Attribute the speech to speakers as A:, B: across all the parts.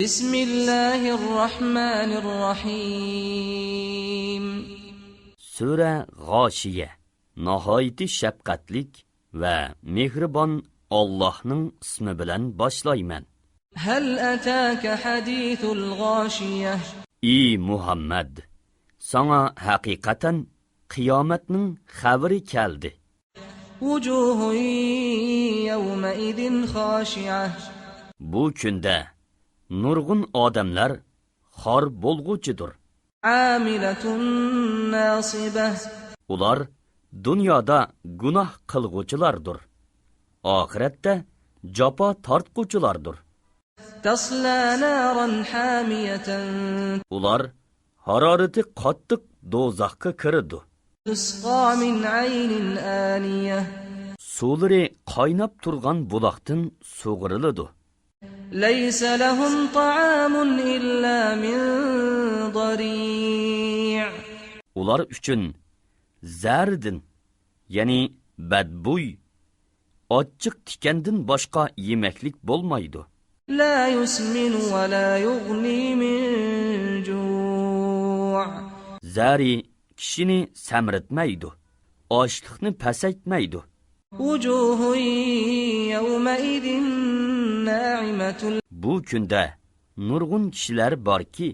A: Bismillahirrahmanirrahim.
B: Sura G'oshiya. Nihoyat shafqatlik va mehribon Allohning ismi bilan boshlayman.
A: Hal ataka hadithul ghashiyah.
B: Ey Muhammad, sana haqiqatan qiyomatning xabari keldi.
A: Wujuhun yawma idin khashi'ah.
B: Bu kunda nurg'un odamlar xor bo'lg'uchidir.
A: Amilatun nasibah.
B: Ular dunyoda gunoh qilg'uchilardir. Oxiratda jafo tortquchilardir.
A: Tasla naran hamiyatan.
B: Ular harorati qattiq do'zaxga kiradi.
A: Tusqa min aynin aniyah.
B: Suvlari qaynab turgan buloqdan sug'uriladi.
A: Laysa lahum ta'amun illa min dari'.
B: Ular uchun zardin, ya'ni badbuy, ochiq tikandin boshqa yemeklik bo'lmaydi.
A: La yusminu va la yughni min ju'.
B: Zari kishini samritmaydi, ochliqni pasaytmaydi.
A: Wujuhun yawma idin na'imatul.
B: Bu kunda nurg'un kishilar borki,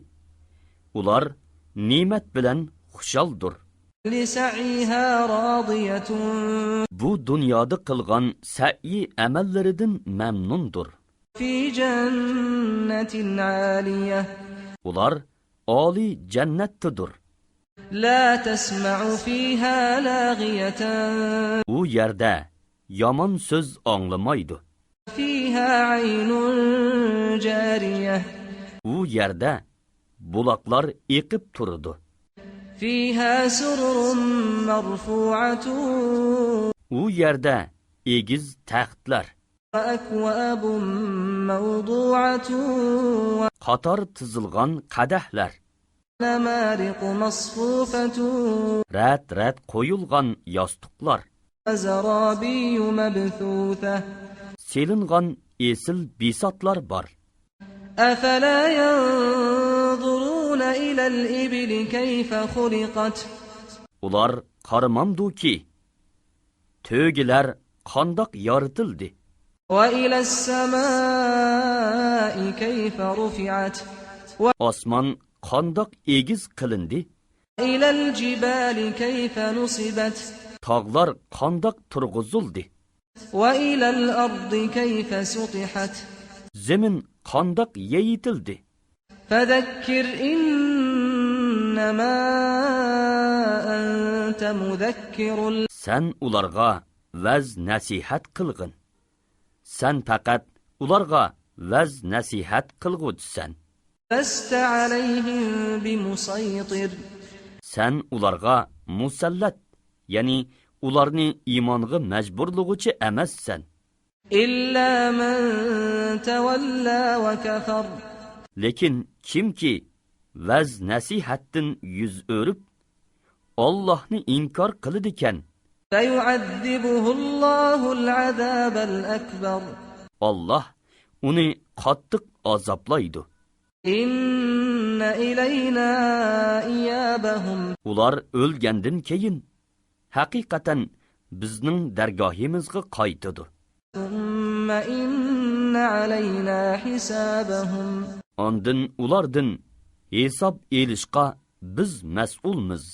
B: ular ne'mat bilan xushaldir.
A: Li sa'iha radiyatun.
B: Bu dunyoda qilgan sa'i amallaridan mamnundir.
A: Fi jannatin 'aliyah.
B: Ular oliy jannatdadir.
A: La tasma'u fiha laghiyatan.
B: U yerda yomon so'z anglamaydi.
A: Fiha 'aynun jariyah.
B: U yerda buloqlar eqib turadi.
A: Fiha sururun marfu'atun.
B: U yerda egiz taxtlar,
A: Wa akwabun mawdu'atun.
B: qator tizilgan qadahlar,
A: Namariqu masfufatun.
B: rat qo'yilgan yostiqlar,
A: Zarabiyu mabthutha.
B: selingan esil bisotlar bor.
A: Afala yanzuruna ila al-ibli kayfa khuliqat.
B: Ular qaramamduki, to'gilar qandoq yoritildi.
A: Wa ila as-samaa'i kayfa rufi'at.
B: Osmon qandoq egiz qilindi.
A: Ila al-jibali kayfa nusibat.
B: Tog'lar qandoq turg'izildi.
A: Wa ila al-ardi kayfa sutihat.
B: Zemin qandoq yeyitildi.
A: Fadhakkir innama anta mudhakkirun.
B: Sen ularga vaz nasihat qilgin. Sen faqat ularga vaz nasihat qilg'uchisan.
A: Lasta alayhim bimusaytir.
B: Sen ularga musallat, ya'ni ularni iymonga majburlug'uchi emassan.
A: Illa man tawalla wa kafar.
B: Lekin kimki vaz nasihatdan yuz o'rib Allohni inkor qiladi ekan,
A: Fayu'adhibuhu Allahu al-'adhab al-akbar.
B: Alloh uni qattiq azoblaydi.
A: Inna ilayna iyabahum.
B: Ular o'lgandan keyin haqiqatan bizning dargohimizga qaytadi.
A: Thumma inna alayna hisabahum.
B: Ondan ulardan hisob elishqa biz mas'ulmiz.